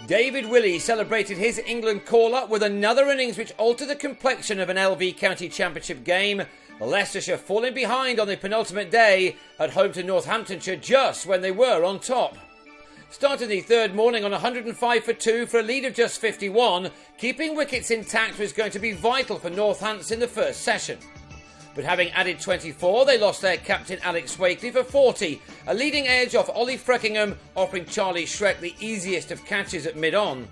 David Willey celebrated his England call-up with another innings which altered the complexion of an LV County Championship game. Leicestershire falling behind on the penultimate day at home to Northamptonshire just when they were on top. Starting the third morning on 105 for 2 for a lead of just 51, keeping wickets intact was going to be vital for Northants in the first session. But having added 24, they lost their captain Alex Wakely for 40, a leading edge off Ollie Freckingham, offering Charlie Shrek the easiest of catches at mid-on.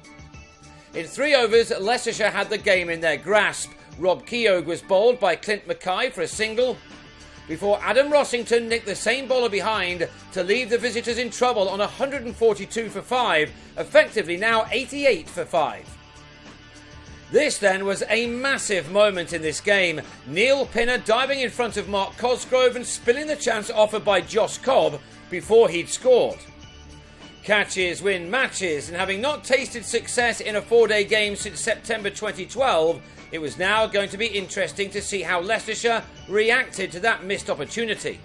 In 3 overs, Leicestershire had the game in their grasp. Rob Keogh was bowled by Clint Mackay for a single, before Adam Rossington nicked the same bowler behind to leave the visitors in trouble on 142 for 5, effectively now 88 for 5. This then was a massive moment in this game. Neil Pinner diving in front of Mark Cosgrove and spilling the chance offered by Josh Cobb before he'd scored. Catches win matches, and having not tasted success in a 4-day game since September 2012, it was now going to be interesting to see how Leicestershire reacted to that missed opportunity.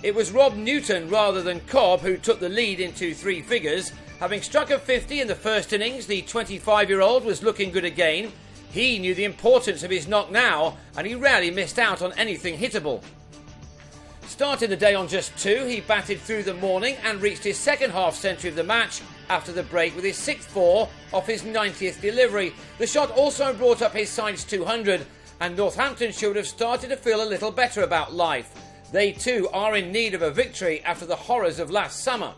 It was Rob Newton rather than Cobb who took the lead into 3 figures. Having struck a 50 in the first innings, the 25-year-old was looking good again. He knew the importance of his knock now, and he rarely missed out on anything hittable. Starting the day on just 2, he batted through the morning and reached his second half century of the match after the break with his 6th 4 off his 90th delivery. The shot also brought up his side's 200, and Northamptonshire would have started to feel a little better about life. They too are in need of a victory after the horrors of last summer.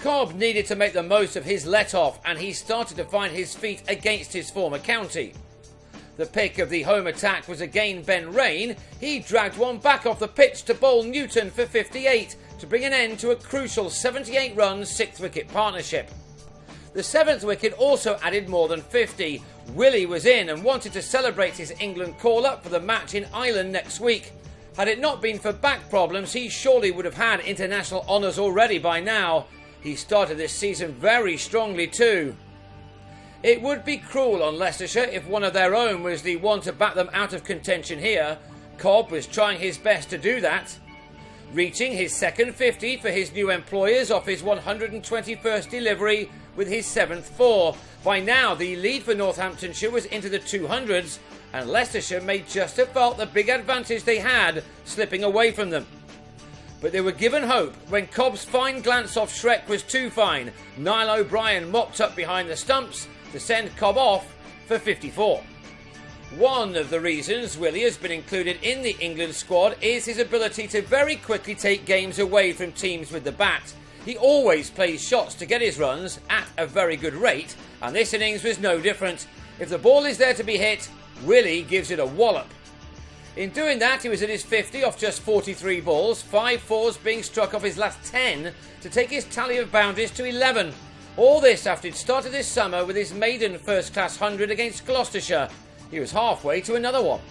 Cobb needed to make the most of his let-off, and he started to find his feet against his former county. The pick of the home attack was again Ben Rain. He dragged one back off the pitch to bowl Newton for 58 to bring an end to a crucial 78-run 6th wicket partnership. The 7th wicket also added more than 50. Willey was in and wanted to celebrate his England call-up for the match in Ireland next week. Had it not been for back problems, he surely would have had international honours already by now. He started this season very strongly too. It would be cruel on Leicestershire if one of their own was the one to bat them out of contention here. Cobb was trying his best to do that, reaching his second 50 for his new employers off his 121st delivery with his 7th 4. By now the lead for Northamptonshire was into the 200s, and Leicestershire may just have felt the big advantage they had slipping away from them. But they were given hope when Cobb's fine glance off Shrek was too fine. Niall O'Brien mopped up behind the stumps to send Cobb off for 54. One of the reasons Willey has been included in the England squad is his ability to very quickly take games away from teams with the bat. He always plays shots to get his runs at a very good rate, and this innings was no different. If the ball is there to be hit, Willey gives it a wallop. In doing that, he was at his 50 off just 43 balls, 5 fours being struck off his last 10 to take his tally of boundaries to 11. All this after he'd started this summer with his maiden first-class 100 against Gloucestershire. He was halfway to another one.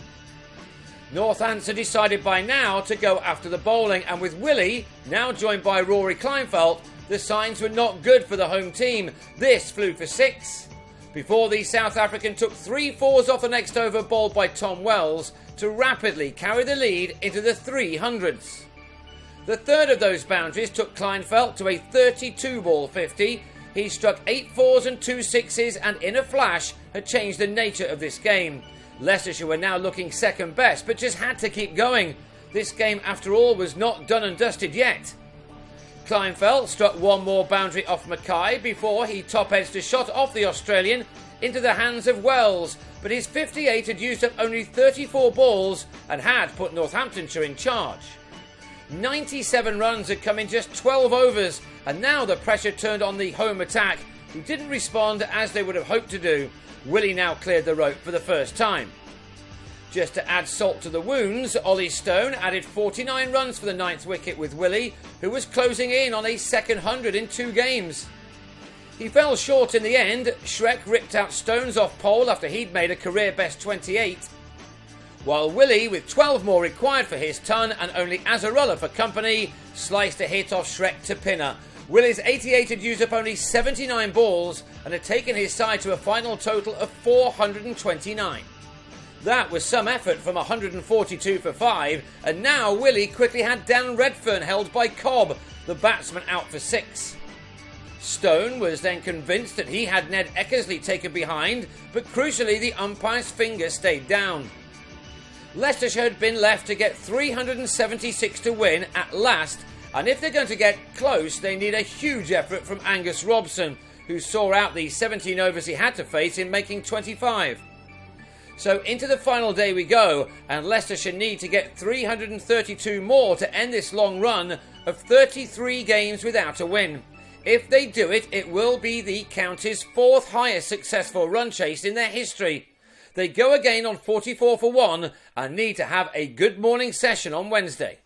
Northants had decided by now to go after the bowling, and with Willey now joined by Rory Kleinfeldt, the signs were not good for the home team. This flew for 6. Before the South African took 3 fours off the next over bowled by Tom Wells to rapidly carry the lead into the 300s. The third of those boundaries took Kleinfeldt to a 32-ball 50. He struck 8 fours and 2 sixes, and in a flash had changed the nature of this game. Leicestershire were now looking second best, but just had to keep going. This game, after all, was not done and dusted yet. Kleinfeldt struck one more boundary off Mackay before he top-edged a shot off the Australian into the hands of Wells, but his 58 had used up only 34 balls and had put Northamptonshire in charge. 97 runs had come in just 12 overs, and now the pressure turned on the home attack, who didn't respond as they would have hoped to do. Willey now cleared the rope for the first time. Just to add salt to the wounds, Ollie Stone added 49 runs for the 9th wicket with Willey, who was closing in on a second 100 in 2 games. He fell short in the end. Shrek ripped out Stones off pole after he'd made a career best 28. While Willey, with 12 more required for his ton and only Azarullah for company, sliced a hit off Shrek to Pinner. Willey's 88 had used up only 79 balls and had taken his side to a final total of 429. That was some effort from 142 for 5, and now Willey quickly had Dan Redfern held by Cobb, the batsman, out for 6. Stone was then convinced that he had Ned Eckersley taken behind, but crucially the umpire's finger stayed down. Leicestershire had been left to get 376 to win at last, and if they're going to get close, they need a huge effort from Angus Robson, who saw out the 17 overs he had to face in making 25. So into the final day we go, and Leicestershire need to get 332 more to end this long run of 33 games without a win. If they do it, it will be the county's fourth highest successful run chase in their history. They go again on 44 for 1 and need to have a good morning session on Wednesday.